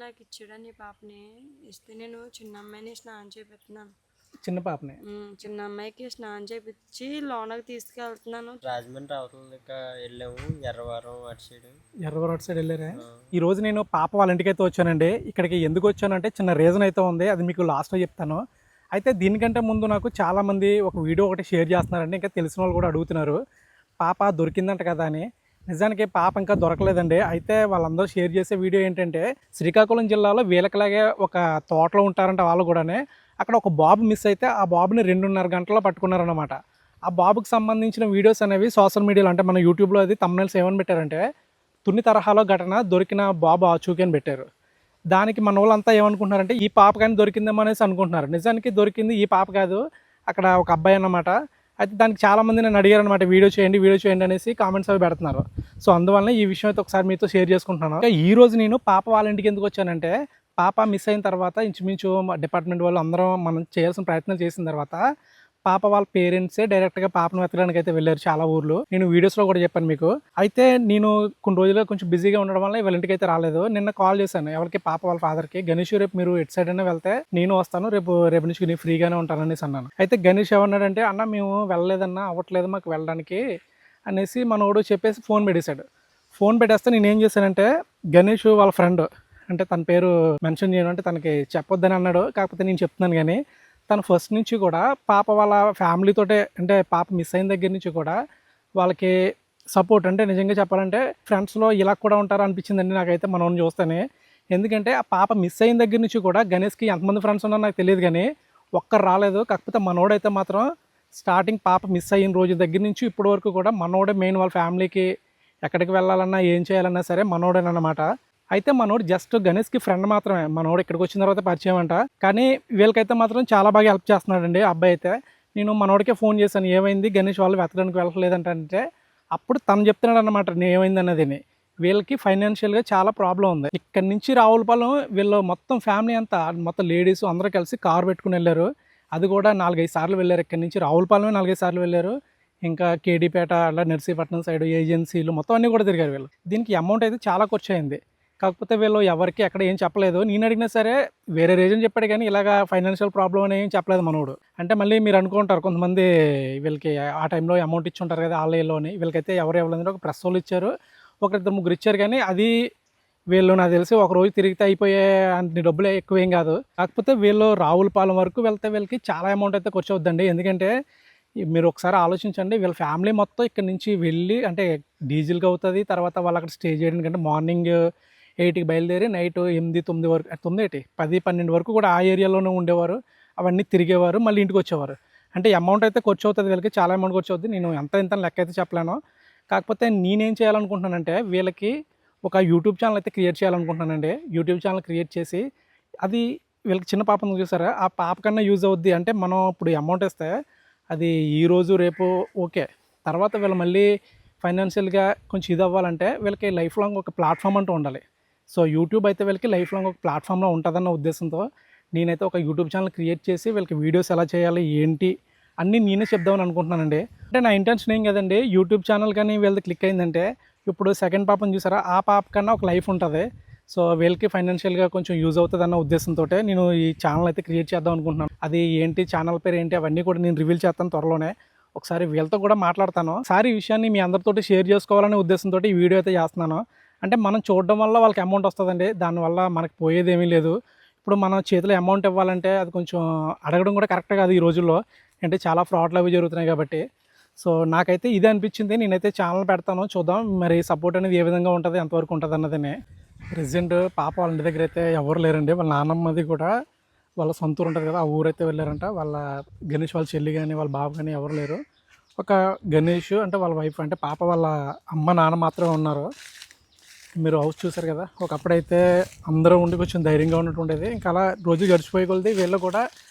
నాకు ఇచ్చాడని ఈ పాపని ఇస్తే నేను చిన్న అమ్మాయిని స్నానం చేపిస్తున్నాను. చిన్న పాపని చిన్న అమ్మాయికి స్నానం చేపించి లోనకి తీసుకెళ్తున్నాను. రాజమండ్రి అవతల దగ్గర వెళ్ళాము, ఎర్రవరం అటు సైడ్. ఎర్రవరం అటు సైడ్ వెళ్ళారా? ఈ రోజు నేను పాప వాళ్ళ ఇంటికి అయితే వచ్చానండి. ఇక్కడికి ఎందుకు వచ్చానంటే చిన్న రీజన్ అయితే ఉంది, అది మీకు లాస్ట్లో చెప్తాను. అయితే దీనికంటే ముందు నాకు చాలామంది ఒక వీడియో ఒకటి షేర్ చేస్తున్నారండి, ఇంకా తెలిసిన వాళ్ళు కూడా అడుగుతున్నారు పాప దొరికిందంట కదా అని. నిజానికి పాప ఇంకా దొరకలేదండి. అయితే వాళ్ళందరూ షేర్ చేసే వీడియో ఏంటంటే శ్రీకాకుళం జిల్లాలో వీళ్ళకిలాగే ఒక తోటలో ఉంటారంట వాళ్ళు కూడానే. అక్కడ ఒక బాబు మిస్ అయితే ఆ బాబుని 2:30 గంటల్లో పట్టుకున్నారన్నమాట. ఆ బాబుకి సంబంధించిన వీడియోస్ అనేవి సోషల్ మీడియాలో అంటే మన యూట్యూబ్లో అది తమ్నెల్స్ ఏమని పెట్టారంటే తుని తరహాలో ఘటన దొరికిన బాబు ఆచూకీ అని పెట్టారు. దానికి మన వాళ్ళంతా ఏమనుకుంటున్నారంటే ఈ పాప కానీ దొరికిందేమో అనేసి అనుకుంటున్నారు. నిజానికి దొరికింది ఈ పాప కాదు, అక్కడ ఒక అబ్బాయి అన్నమాట. అయితే దానికి చాలామంది నన్ను అడిగారు అనమాట, వీడియో చేయండి అనేసి కామెంట్స్ అవి పెడుతున్నారు. సో అందువల్ల ఈ విషయం అయితే ఒకసారి మీతో షేర్ చేసుకుంటున్నాను. ఈ రోజు నేను పాప వాళ్ళ ఇంటికి ఎందుకు వచ్చానంటే, పాప మిస్ అయిన తర్వాత ఇంచుమించు డిపార్ట్మెంట్ వాళ్ళు అందరం మనం చేయాల్సిన ప్రయత్నం చేసిన తర్వాత పాప వాళ్ళ పేరెంట్సే డైరెక్ట్గా పాపను వెతకడానికి అయితే వెళ్ళారు చాలా ఊర్లు. నేను వీడియోస్లో కూడా చెప్పాను మీకు. అయితే నేను కొన్ని రోజుల్లో కొంచెం బిజీగా ఉండడం వల్ల వాళ్ళ ఇంటికి అయితే రాలేదు. నిన్న కాల్ చేశాను ఎవరికి, పాప వాళ్ళ ఫాదర్కి. గణేష్ రేపు మీరు ఎటు సైడ్ అయినా వెళ్తే నేను వస్తాను, రేపు నుంచి నేను ఫ్రీగానే ఉంటాను అనేసి అన్నాను. అయితే గణేష్ ఏమన్నాడంటే, అన్న మేము వెళ్ళలేదన్నా, అవ్వట్లేదు మాకు వెళ్ళడానికి అనేసి మనోడు చెప్పేసి ఫోన్ పెట్టేశాడు. ఫోన్ పెట్టేస్తే నేను ఏం చేశానంటే, గణేష్ వాళ్ళ ఫ్రెండ్ అంటే తన పేరు మెన్షన్ చేయను అంటే తనకి చెప్పొద్దని అన్నాడు. కాకపోతే నేను చెప్తున్నాను కానీ తను ఫస్ట్ నుంచి కూడా పాప వాళ్ళ ఫ్యామిలీతోటే, అంటే పాప మిస్ అయిన దగ్గర నుంచి కూడా వాళ్ళకి సపోర్ట్. అంటే నిజంగా చెప్పాలంటే ఫ్రెండ్స్లో ఇలా కూడా ఉంటారు అనిపించిందండి నాకైతే మనోని చూస్తేనే. ఎందుకంటే ఆ పాప మిస్ అయిన దగ్గర నుంచి కూడా గణేష్కి ఎంతమంది ఫ్రెండ్స్ ఉన్నారో నాకు తెలియదు కానీ ఒక్కరు రాలేదు. కాకపోతే మనోడైతే మాత్రం స్టార్టింగ్ పాప మిస్ అయిన రోజు దగ్గర నుంచి ఇప్పటి వరకు కూడా మనోడే మెయిన్. వాళ్ళ ఫ్యామిలీకి ఎక్కడికి వెళ్ళాలన్నా ఏం చేయాలన్నా సరే మనోడేనమాట. అయితే మనోడు జస్ట్ గణేష్కి ఫ్రెండ్ మాత్రమే. మనోడు ఇక్కడికి వచ్చిన తర్వాత పరిచయం అంట, కానీ వీళ్ళకైతే మాత్రం చాలా బాగా హెల్ప్ చేస్తున్నాడండి అబ్బాయి అయితే. నేను మనోడికే ఫోన్ చేశాను, ఏమైంది గణేష్ వాళ్ళు వెతకడానికి వెళ్ళలేదంటే అప్పుడు తను చెప్తున్నాడు అనమాట నేను ఏమైంది అన్నది. వీళ్ళకి ఫైనాన్షియల్గా చాలా ప్రాబ్లం ఉంది. ఇక్కడ నుంచి రావులపాలెం వీళ్ళు మొత్తం ఫ్యామిలీ అంతా మొత్తం లేడీస్ అందరూ కలిసి కారు పెట్టుకుని వెళ్ళారు. అది కూడా 4-5 సార్లు వెళ్ళారు. ఇక్కడ నుంచి రావులపాలెమే 4-5 సార్లు వెళ్ళారు. ఇంకా కేడీపేట అలా నర్సీపట్నం సైడ్ ఏజెన్సీలు మొత్తం అన్నీ కూడా తిరిగారు వీళ్ళు. దీనికి అమౌంట్ అయితే చాలా ఖర్చు అయింది. కాకపోతే వీళ్ళు ఎవరికి ఎక్కడ ఏం చెప్పలేదు. నేను అడిగినా సరే వేరే రీజన్ చెప్పాడు కానీ ఇలాగా ఫైనాన్షియల్ ప్రాబ్లం అని ఏం చెప్పలేదు మనోడు. అంటే మళ్ళీ మీరు అనుకుంటారు కొంతమంది వీళ్ళకి ఆ టైంలో అమౌంట్ ఇచ్చి ఉంటారు కదా ఆన్లైన్లోని, వీళ్ళకైతే ఎవరు ఇవ్వలేదు. ఒక ప్రెస్ వాళ్ళు ఇచ్చారు, ఒకరిద్దరు ముగ్గురు ఇచ్చారు. కానీ అది వీళ్ళు నాకు తెలిసి ఒక రోజు తిరిగితే అయిపోయే అన్ని డబ్బులు ఎక్కువేం కాదు. కాకపోతే వీళ్ళు రావులపాలెం వరకు వెళ్తే వీళ్ళకి చాలా అమౌంట్ అయితే ఖర్చు అవుద్దండి. ఎందుకంటే మీరు ఒకసారి ఆలోచించండి, వీళ్ళ ఫ్యామిలీ మొత్తం ఇక్కడ నుంచి వెళ్ళి అంటే డీజిల్గా అవుతుంది. తర్వాత వాళ్ళు అక్కడ స్టే చేయడానికి అంటే మార్నింగ్ 8కి బయలుదేరి నైట్ 8-9 వరకు, 10-12 వరకు కూడా ఆ ఏరియాలోనే ఉండేవారు. అవన్నీ తిరిగేవారు, మళ్ళీ ఇంటికి వచ్చేవారు. అంటే అమౌంట్ అయితే ఖర్చు అవుతుంది వీళ్ళకి, చాలా అమౌంట్ ఖర్చు అవుతుంది. నేను ఎంత లెక్క అయితే చెప్పలేను. కాకపోతే నేనేం చేయాలనుకుంటున్నానంటే వీళ్ళకి ఒక యూట్యూబ్ ఛానల్ అయితే క్రియేట్ చేయాలనుకుంటున్నానండి. యూట్యూబ్ ఛానల్ క్రియేట్ చేసి అది వీళ్ళకి చిన్న పాపను చూసారా, ఆ పాప కన్నా యూజ్ అవుద్ది. అంటే మనం ఇప్పుడు అమౌంట్ ఇస్తే అది ఈరోజు రేపు ఓకే, తర్వాత వీళ్ళు మళ్ళీ ఫైనాన్షియల్గా కొంచెం ఇది అవ్వాలంటే వీళ్ళకి లైఫ్ లాంగ్ ఒక ప్లాట్ఫామ్ అంటూ ఉండాలి. సో యూట్యూబ్ అయితే వీళ్ళకి లైఫ్ లాంగ్ ఒక ప్లాట్ఫామ్లో ఉంటుందన్న ఉద్దేశంతో నేనైతే ఒక యూట్యూబ్ ఛానల్ క్రియేట్ చేసి వీళ్ళకి వీడియోస్ ఎలా చేయాలి ఏంటి అన్నీ నేనే చెప్దామని అనుకుంటున్నానండి. అంటే నా ఇంటెన్షన్ ఏం కదండి, యూట్యూబ్ ఛానల్ కానీ వీళ్ళది క్లిక్ అయిందంటే ఇప్పుడు సెకండ్ పాపను చూసారా, ఆ పాప కన్నా ఒక లైఫ్ ఉంటుంది. సో వీళ్ళకి ఫైనాన్షియల్గా కొంచెం యూజ్ అవుతుంది అన్న ఉద్దేశంతో నేను ఈ ఛానల్ అయితే క్రియేట్ చేద్దాం అనుకుంటున్నాను. అది ఏంటి, ఛానల్ పేరు ఏంటి, అవన్నీ కూడా నేను రివీల్ చేస్తాను త్వరలోనే. ఒకసారి వీళ్ళతో కూడా మాట్లాడతాను. ఒకసారి ఈ విషయాన్ని మీ అందరితోటి షేర్ చేసుకోవాలనే ఉద్దేశంతో ఈ వీడియో అయితే చేస్తున్నాను. అంటే మనం చూడడం వల్ల వాళ్ళకి అమౌంట్ వస్తుందండి, దానివల్ల మనకు పోయేది ఏమీ లేదు. ఇప్పుడు మన చేతిలో అమౌంట్ ఇవ్వాలంటే అది కొంచెం అడగడం కూడా కరెక్ట్ కాదు ఈ రోజుల్లో, అంటే చాలా ఫ్రాడ్లు అవి జరుగుతున్నాయి కాబట్టి. సో నాకైతే ఇదే అనిపించింది. నేనైతే ఛానల్ పెడతాను, చూద్దాం మరి సపోర్ట్ అనేది ఏ విధంగా ఉంటుంది, ఎంతవరకు ఉంటుంది అన్నదని. ప్రెజెంట్ పాప వాళ్ళ ఇంటి దగ్గర అయితే ఎవరు లేరండి. వాళ్ళ నాన్నమ్మది కూడా వాళ్ళ సొంత ఊరు ఉంటుంది కదా, ఆ ఊరైతే వెళ్ళారంట. వాళ్ళ గణేష్ వాళ్ళ చెల్లి కానీ వాళ్ళ బాబు కానీ ఎవరు లేరు. ఒక గణేష్ అంటే వాళ్ళ వైఫ్ అంటే పాప వాళ్ళ అమ్మ నాన్న మాత్రమే ఉన్నారు. మీరు హౌస్ చూసారు కదా, ఒకప్పుడైతే అందరూ ఉండి కొంచెం ధైర్యంగా ఉన్నట్టు ఉండేది. ఇంకా అలా రోజు గడిచిపోయే కొలది వీళ్ళు కూడా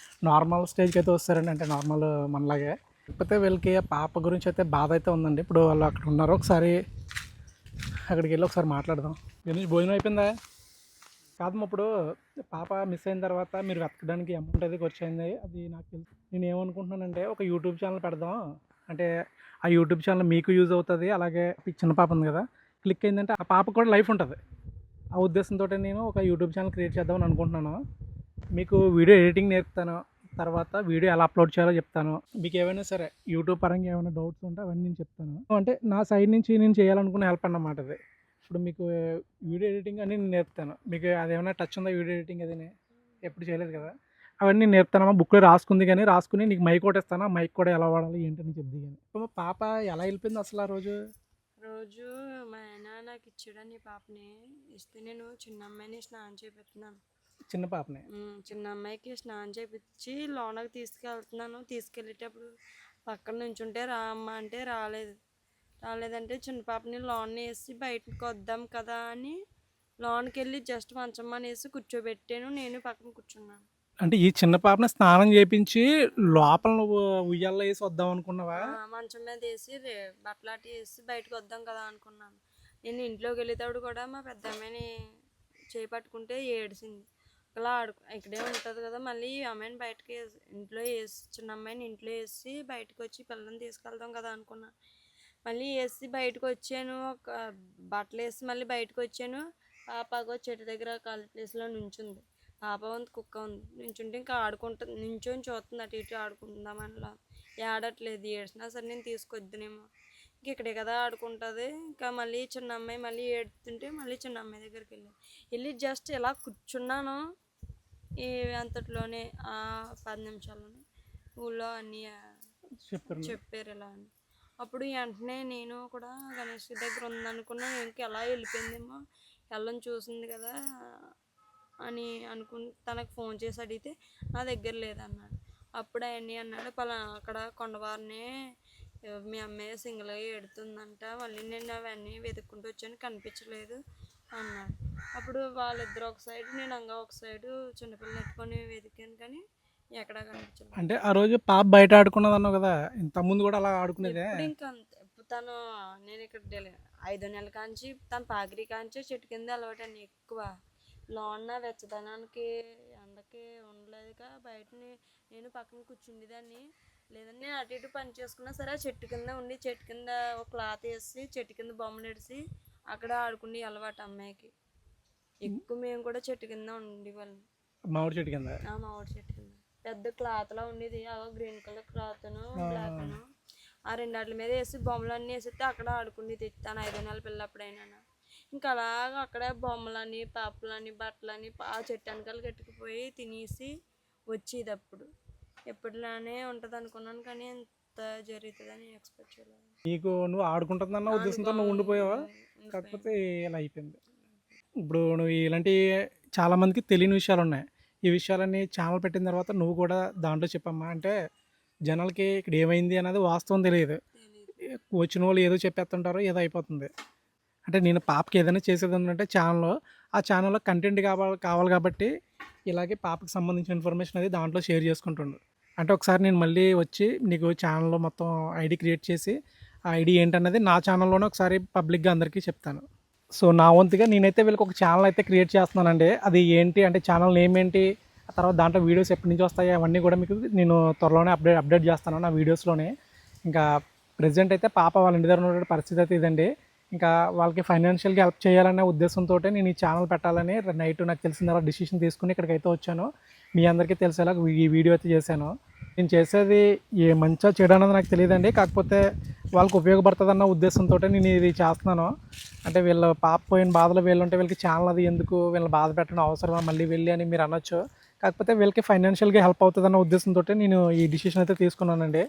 నార్మల్ స్టేజ్కి అయితే వస్తారండి, అంటే నార్మల్ మనలాగే. కాకపోతే వీళ్ళకి పాప గురించి అయితే బాధ అయితే ఉందండి. ఇప్పుడు వాళ్ళు అక్కడ ఉన్నారు, ఒకసారి అక్కడికి వెళ్ళి ఒకసారి మాట్లాడదాం. గణేష్ భోజనం అయిపోయిందా? కాదమ్మా, ఇప్పుడు పాప మిస్ అయిన తర్వాత మీరు వెతకడానికి అమౌంట్ అయితే ఖర్చు అయింది, అది నాకు తెలుసు. నేను ఏమనుకుంటున్నానంటే ఒక యూట్యూబ్ ఛానల్ పెడదాం, అంటే ఆ యూట్యూబ్ ఛానల్ మీకు యూజ్ అవుతుంది. అలాగే చిన్న పాప ఉంది కదా, క్లిక్ అయిందంటే ఆ పాప కూడా లైఫ్ ఉంటుంది. ఆ ఉద్దేశంతో నేను ఒక యూట్యూబ్ ఛానల్ క్రియేట్ చేద్దామని అనుకుంటున్నాను. మీకు వీడియో ఎడిటింగ్ నేర్పుతాను, తర్వాత వీడియో ఎలా అప్లోడ్ చేయాలో చెప్తాను. మీకు ఏమైనా సరే యూట్యూబ్ పరంగా ఏమైనా డౌట్స్ ఉంటే అవన్నీ నేను చెప్తాను. అంటే నా సైడ్ నుంచి నేను చేయాలనుకున్న హెల్ప్ అన్నమాట అది. ఇప్పుడు మీకు వీడియో ఎడిటింగ్ అని నేను నేర్పుతాను. మీకు అదేమైనా టచ్ ఉందా వీడియో ఎడిటింగ్ అది? ఎప్పుడు చేయలేదు కదా. అవన్నీ నేర్పుతానమ్మా. బుక్లో రాసుకుంది, కానీ రాసుకుని నీకు మైక్ ఒకటి ఇస్తాను. ఆ మైక్ కూడా ఎలా వాడాలి ఏంటని చెప్ది. కానీ మా పాప ఎలా వెళ్ళిపోయింది అసలు ఆ రోజు? రోజు మా ఆయన నాకు ఇచ్చాడని పాపని ఇస్తే నేను చిన్న అమ్మాయిని స్నానం చేపిస్తున్నాను. చిన్న పాపనే. చిన్న అమ్మాయికి స్నానం చేపించి లోనకి తీసుకెళ్తున్నాను. తీసుకెళ్ళేటప్పుడు పక్కన నుంచుంటే రా అమ్మ అంటే రాలేదంటే చిన్న పాపని లోన్ వేసి బయటకు వద్దాం కదా అని లోన్కి వెళ్ళి జస్ట్ మంచమ్మని వేసి కూర్చోబెట్టాను. నేను పక్కన కూర్చున్నాను. అంటే ఈ చిన్న పాపని స్నానం చేయించి లోపల నువ్వు ఉయ్యాల్లో వేసి వద్దాం అనుకున్నావా? మంచం మీద వేసి బట్టలాటి వేసి బయటకు వద్దాం కదా అనుకున్నాను. నేను ఇంట్లోకి వెళ్ళేటప్పుడు కూడా మా పెద్ద అమ్మాయిని చేపట్టుకుంటే ఏడిసింది. అలా ఇక్కడే ఉంటుంది కదా, మళ్ళీ ఈ అమ్మాయిని బయటకి ఇంట్లో వేసి చిన్న అమ్మాయిని ఇంట్లో వేసి బయటకు వచ్చి పిల్లల్ని తీసుకెళ్దాం కదా అనుకున్నాను. మళ్ళీ వేసి బయటకు వచ్చాను. ఒక బట్టలు వేసి మళ్ళీ బయటకు వచ్చాను. పాపకు చెట్టు దగ్గర ఖాళీ ప్లేస్లో నుంచుంది. పాప ఉంది, కుక్క ఉంది. నుంచుంటే ఇంకా ఆడుకుంటుంది. నుంచొని చూస్తుంది, అటు ఇటు ఆడుకుందామనిలా ఆడట్లేదు. ఏడ్చినా సరే నేను తీసుకొద్దునేమో, ఇంక ఇక్కడే కదా ఆడుకుంటుంది. ఇంకా మళ్ళీ చిన్న అమ్మాయి మళ్ళీ ఏడుతుంటే మళ్ళీ చిన్న అమ్మాయి దగ్గరికి వెళ్ళి జస్ట్ ఇలా కూర్చున్నాను. ఈ అంతట్లోనే 10 నిమిషాల్లోనే ఊళ్ళో అన్నీ చెప్పారు ఇలా అని. అప్పుడు వెంటనే నేను కూడా గణేష్ దగ్గర ఉందనుకున్నా. ఇంకెలా వెళ్ళిపోయిందేమో, వెళ్ళని చూసింది కదా అని అనుకుని తనకు ఫోన్ చేసి అడిగితే నా దగ్గర లేదన్నాడు. అప్పుడు అవన్నీ అన్నాడు, అక్కడ కొండవారినే మీ అమ్మాయి సింగిల్గా ఎడుతుందంట, మళ్ళీ నేను అవన్నీ వెతుక్కుంటూ వచ్చాను కనిపించలేదు అన్నాడు. అప్పుడు వాళ్ళిద్దరు ఒక సైడ్, నేను అంగా ఒక సైడు చిన్నపిల్లలు ఎట్టుకొని వెతికాను, కానీ ఎక్కడా కనిపించలేదు. అంటే ఆ రోజు పాప బయట ఆడుకున్నది అన్నావు కదా, ఇంతకుముందు కూడా అలా ఆడుకునేదే? ఇంకా అంతే. తను నేను ఇక్కడ 5వ నెలల కాంచి తను పాకిరి కాంచి చెట్టు కింద అలవాటండి ఎక్కువ. లోన వెచ్చదనానికి ఎండకి ఉండలేదుగా బయట నేను పక్కన కూర్చుండేదాన్ని. లేదంటే నేను అటు ఇటు పని చేసుకున్నా సరే చెట్టు కింద ఉండి, చెట్టు కింద ఒక క్లాత్ వేసి చెట్టు కింద బొమ్మలు ఎడిసి అక్కడ ఆడుకునే అలవాటు అమ్మాయికి. ఎక్కువ మేము కూడా చెట్టు కింద ఉండేవాళ్ళం. మామిడి చెట్టు కింద? మామిడి చెట్టు కింద పెద్ద క్లాత్లా ఉండేది. గ్రీన్ కలర్ క్లాత్ను బ్లాక్ను ఆ రెండాట్ల మీద వేసి బొమ్మలు అన్నీ వేసితే అక్కడ ఆడుకునేది. తను 5వ నెల పిల్లప్పుడైనా ఇంకా అలాగా అక్కడే బొమ్మలని, పాపలని, బట్టలని ఆ చెట్టు వెనకాల కట్టుకుపోయి తినేసి వచ్చేది. అప్పుడు ఎప్పటిలానే ఉంటుంది అనుకున్నాను, కానీ ఎంత జరుగుతుందని ఎక్స్పెక్ట్ చేయలేదు. నీకు నువ్వు ఆడుకుంటుందన్న ఉద్దేశంతో నువ్వు ఉండిపోయావా? కాకపోతే ఇలా అయిపోయింది. ఇప్పుడు నువ్వు ఇలాంటి చాలామందికి తెలియని విషయాలు ఉన్నాయి. ఈ విషయాలన్నీ ఛానల్ పెట్టిన తర్వాత నువ్వు కూడా దాంట్లో చెప్పమ్మా. అంటే జనాలకి ఇక్కడ ఏమైంది అనేది వాస్తవం తెలియదు. వచ్చిన వాళ్ళు ఏదో చెప్పేస్తుంటారో ఏదో అయిపోతుంది. అంటే నేను పాపకి ఏదైనా చేసేది ఉందంటే ఆ ఛానల్లో కంటెంట్ కావాలి కాబట్టి ఇలాగే పాపకి సంబంధించిన ఇన్ఫర్మేషన్ అది దాంట్లో షేర్ చేసుకుంటుండు. అంటే ఒకసారి నేను మళ్ళీ వచ్చి నీకు ఛానల్లో మొత్తం ఐడి క్రియేట్ చేసి ఆ ఐడి ఏంటన్నది నా ఛానల్లోనే ఒకసారి పబ్లిక్గా అందరికీ చెప్తాను. సో నా వంతుగా నేనైతే వీళ్ళకి ఒక ఛానల్ అయితే క్రియేట్ చేస్తున్నానండి. అది ఏంటి అంటే ఛానల్ నేమ్ ఏంటి, ఆ తర్వాత దాంట్లో వీడియోస్ ఎప్పటి నుంచి వస్తాయి అవన్నీ కూడా మీకు నేను త్వరలోనే అప్డేట్ చేస్తాను నా వీడియోస్లోనే. ఇంకా ప్రెజెంట్ అయితే పాప వాళ్ళ ఇంటి దగ్గర ఉన్న పరిస్థితి అయితే ఇదండి. ఇంకా వాళ్ళకి ఫైనాన్షియల్గా హెల్ప్ చేయాలనే ఉద్దేశంతో నేను ఈ ఛానల్ పెట్టాలని నైట్ నాకు తెలిసిన తర్వాత డిసిషన్ తీసుకుని ఇక్కడికైతే వచ్చాను. మీ అందరికీ తెలిసేలా ఈ వీడియో అయితే చేశాను. నేను చేసేది ఏ మంచిగా చెడు అన్నది నాకు తెలియదండి, కాకపోతే వాళ్ళకి ఉపయోగపడుతుందన్న ఉద్దేశంతో నేను ఇది చేస్తున్నాను. అంటే వీళ్ళ పాప పోయిన బాధలు వీళ్ళుంటే వీళ్ళకి ఛానల్ అది ఎందుకు, వీళ్ళని బాధ పెట్టడం అవసరమా మళ్ళీ వెళ్ళి అని మీరు అనొచ్చు. కాకపోతే వీళ్ళకి ఫైనాన్షియల్గా హెల్ప్ అవుతుందన్న ఉద్దేశంతో నేను ఈ డిసిషన్ అయితే తీసుకున్నానండి.